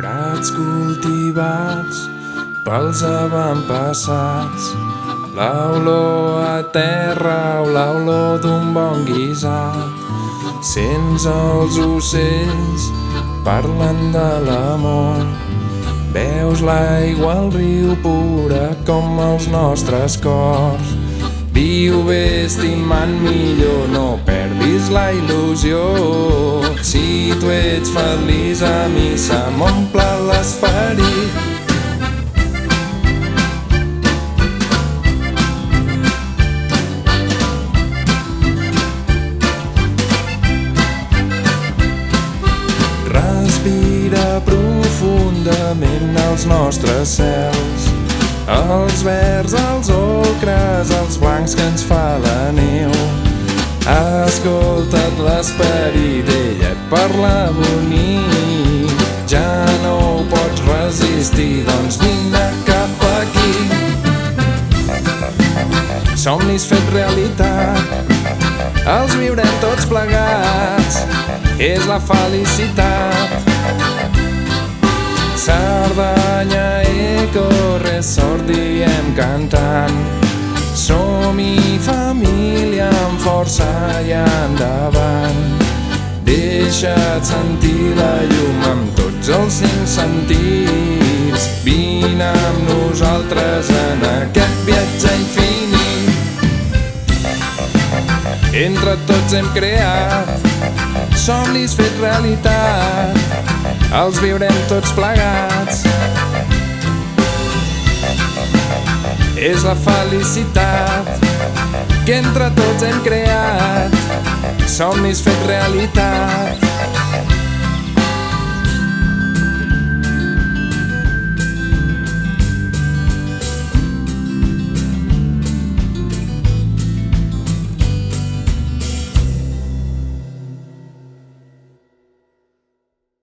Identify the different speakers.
Speaker 1: Prats cultivats pels avantpassats, l'olor a terra o l'olor d'un bon guisat. Sents els ocells parlant de l'amor, veus l'aigua al riu pura com els nostres cors. Viu bé estimant millor, no perdis la il·lusió. Si tu ets feliç, a mi se m'omple l'esperit. Respira profundament els nostres cels, els verds, els ocres, els blancs que ens fa la neu. Escolta't l'esperit, ell et parla bonic. Ja no ho pots resistir, doncs vine cap aquí. Somnis fets realitat, els viurem tots plegats, és la felicitat. Cerdanya, corre, sort, diem cantant. Som-hi família amb força i endavant. Deixa't sentir la llum amb tots els 5 sentits. Vine amb nosaltres en aquest viatge infinit. Entre tots hem creat somnis fets realitat, els viurem tots plegats. És la felicitat que entre tots hem creat, somnis fets realitat.